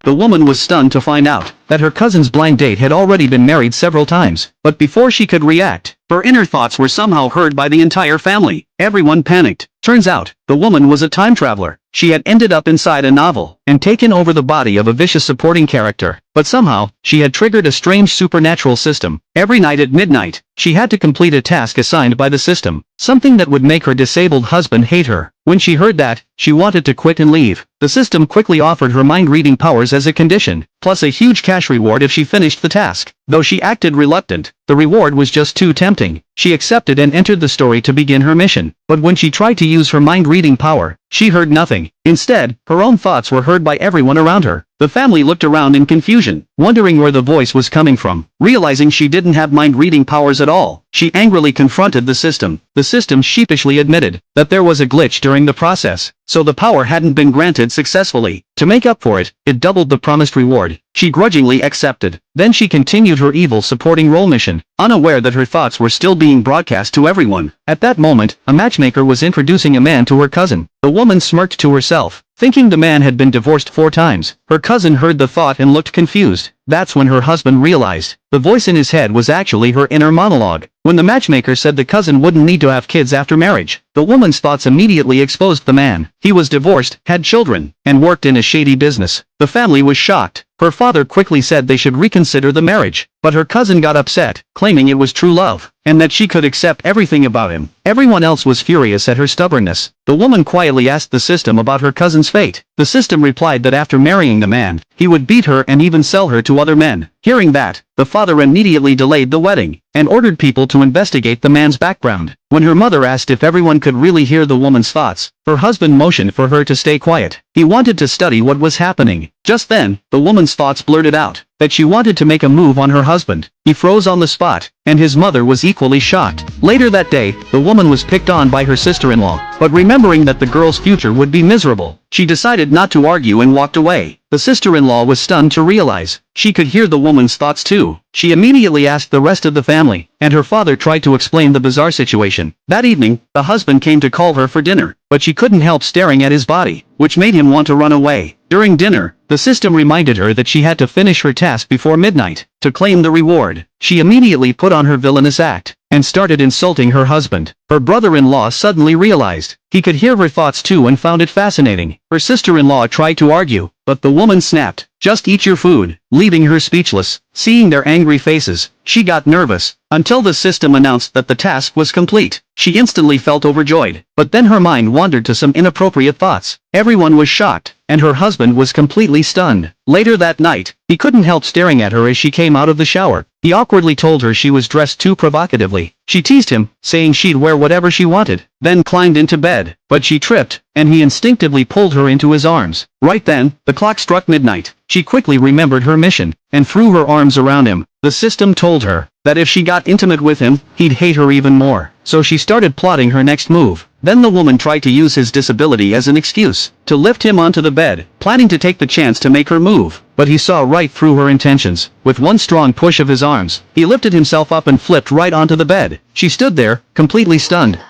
The woman was stunned to find out that her cousin's blind date had already been married several times. But before she could react, her inner thoughts were somehow heard by the entire family. Everyone panicked. Turns out, the woman was a time traveler. She had ended up inside a novel and taken over the body of a vicious supporting character. But somehow, she had triggered a strange supernatural system. Every night at midnight, she had to complete a task assigned by the system, something that would make her disabled husband hate her. When she heard that, she wanted to quit and leave. The system quickly offered her mind-reading powers as a condition, plus a huge cash reward if she finished the task. Though she acted reluctant, the reward was just too tempting. She accepted and entered the story to begin her mission. But when she tried to use her mind-reading power, she heard nothing. Instead, her own thoughts were heard by everyone around her. The family looked around in confusion, wondering where the voice was coming from. Realizing she didn't have mind-reading powers at all, she angrily confronted the system. The system sheepishly admitted that there was a glitch during the process, so the power hadn't been granted successfully. To make up for it, it doubled the promised reward. She grudgingly accepted. Then she continued her evil supporting role mission, unaware that her thoughts were still being broadcast to everyone. At that moment, a matchmaker was introducing a man to her cousin. The woman smirked to herself, thinking the man had been divorced 4 times. Her cousin heard the thought and looked confused. That's when her husband realized the voice in his head was actually her inner monologue. When the matchmaker said the cousin wouldn't need to have kids after marriage, the woman's thoughts immediately exposed the man. He was divorced, had children, and worked in a shady business. The family was shocked. Her father quickly said they should reconsider the marriage, but her cousin got upset, claiming it was true love, and that she could accept everything about him. Everyone else was furious at her stubbornness. The woman quietly asked the system about her cousin's fate. The system replied that after marrying the man, he would beat her and even sell her to other men. Hearing that, the father immediately delayed the wedding, and ordered people to investigate the man's background. When her mother asked if everyone could really hear the woman's thoughts, her husband motioned for her to stay quiet. He wanted to study what was happening. Just then, the woman's thoughts blurted out that she wanted to make a move on her husband. He froze on the spot, and his mother was equally shocked. Later that day, the woman was picked on by her sister-in-law, but remembering that the girl's future would be miserable, she decided not to argue and walked away. The sister-in-law was stunned to realize she could hear the woman's thoughts too. She immediately asked the rest of the family, and her father tried to explain the bizarre situation. That evening, the husband came to call her for dinner, but she couldn't help staring at his body, which made him want to run away. During dinner, the system reminded her that she had to finish her task before midnight to claim the reward. She immediately put on her villainous act and started insulting her husband. Her brother-in-law suddenly realized he could hear her thoughts too and found it fascinating. Her sister-in-law tried to argue, but the woman snapped, "Just eat your food," leaving her speechless. Seeing their angry faces, she got nervous, until the system announced that the task was complete. She instantly felt overjoyed, but then her mind wandered to some inappropriate thoughts. Everyone was shocked, and her husband was completely stunned. Later that night, he couldn't help staring at her as she came out of the shower. He awkwardly told her she was dressed too provocatively. She teased him, saying she'd wear whatever she wanted, then climbed into bed. But she tripped, and he instinctively pulled her into his arms. Right then, the clock struck midnight. She quickly remembered her mission, and threw her arms around him. The system told her that if she got intimate with him, he'd hate her even more. So she started plotting her next move. Then the woman tried to use his disability as an excuse to lift him onto the bed, planning to take the chance to make her move. But he saw right through her intentions. With one strong push of his arms, he lifted himself up and flipped right onto the bed. She stood there, completely stunned.